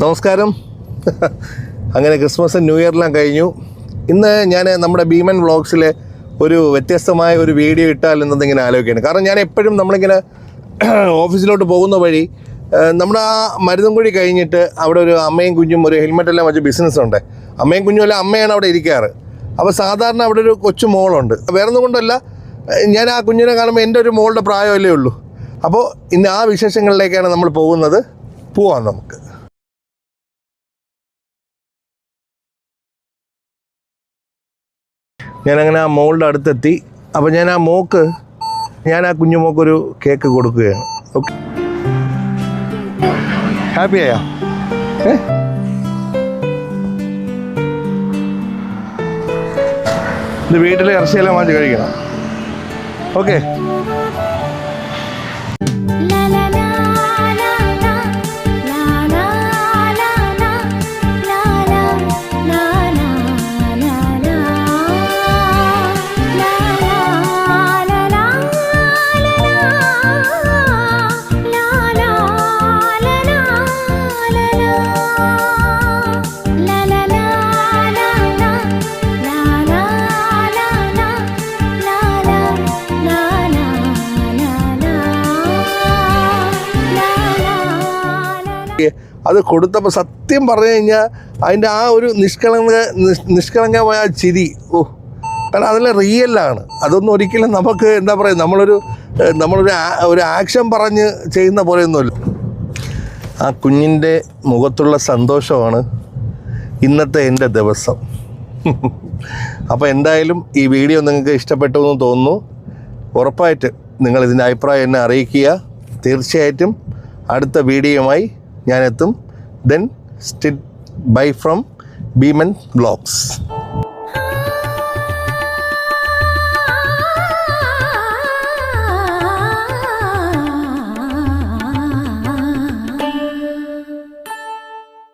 നമസ്കാരം. അങ്ങനെ Christmas new ഇയറെല്ലാം കഴിഞ്ഞു. ഇന്ന് ഞാൻ നമ്മുടെ ഭീമൻ വ്ളോഗ്സിലെ ഒരു വ്യത്യസ്തമായ ഒരു വീഡിയോ ഇട്ടാൽ എന്നതിങ്ങനെ ആലോചിക്കുകയാണ്. കാരണം ഞാൻ എപ്പോഴും നമ്മളിങ്ങനെ ഓഫീസിലോട്ട് പോകുന്ന വഴി നമ്മുടെ ആ മരുതൻകുഴി കഴിഞ്ഞിട്ട് അവിടെ ഒരു അമ്മയും കുഞ്ഞും ഒരു ഹെൽമെറ്റെല്ലാം വെച്ച് ബിസിനസ്സുണ്ട്. അമ്മയും കുഞ്ഞും അല്ല, അമ്മയാണ് അവിടെ ഇരിക്കാറ്. അപ്പോൾ സാധാരണ അവിടെ ഒരു കൊച്ചു മോളുണ്ട്. വേറെ ഒന്നും കൊണ്ടല്ല, ഞാൻ ആ കുഞ്ഞിനെ കാണുമ്പോൾ എൻ്റെ ഒരു മോളുടെ പ്രായമല്ലേ ഉള്ളൂ. അപ്പോൾ ഇന്ന് ആ വിശേഷങ്ങളിലേക്കാണ് നമ്മൾ പോകുന്നത്. പോവാം നമുക്ക്. ഞാനങ്ങനെ ആ മോളുടെ അടുത്തെത്തി. അപ്പോൾ ഞാൻ ആ കുഞ്ഞു മോക്കൊരു കേക്ക് കൊടുക്കുകയാണ്. ഓക്കെ, ഹാപ്പി ആയോ? ഇത് വീട്ടിലെ ഇറച്ചിയെല്ലാം വാങ്ങിച്ച് കഴിക്കണം. ഓക്കെ, അത് കൊടുത്തപ്പോൾ സത്യം പറഞ്ഞു കഴിഞ്ഞാൽ അതിൻ്റെ ആ ഒരു നിഷ്കളങ്കമായ ചിരി, കാരണം അതെല്ലാം റിയലാണ്. അതൊന്നും ഒരിക്കലും നമുക്ക് എന്താ പറയുക, നമ്മളൊരു ആക്ഷൻ പറഞ്ഞ് ചെയ്യുന്ന പോലെയൊന്നുമില്ല. ആ കുഞ്ഞിൻ്റെ മുഖത്തുള്ള സന്തോഷമാണ് ഇന്നത്തെ എൻ്റെ ദിവസം. അപ്പോൾ എന്തായാലും ഈ വീഡിയോ നിങ്ങൾക്ക് ഇഷ്ടപ്പെട്ടു എന്ന് തോന്നുന്നു. ഉറപ്പായിട്ട് നിങ്ങളിതിൻ്റെ അഭിപ്രായം എന്നെ അറിയിക്കുക. തീർച്ചയായിട്ടും അടുത്ത വീഡിയോയുമായി ഞാനെത്തും. Then still bye from Beeman Vlogs.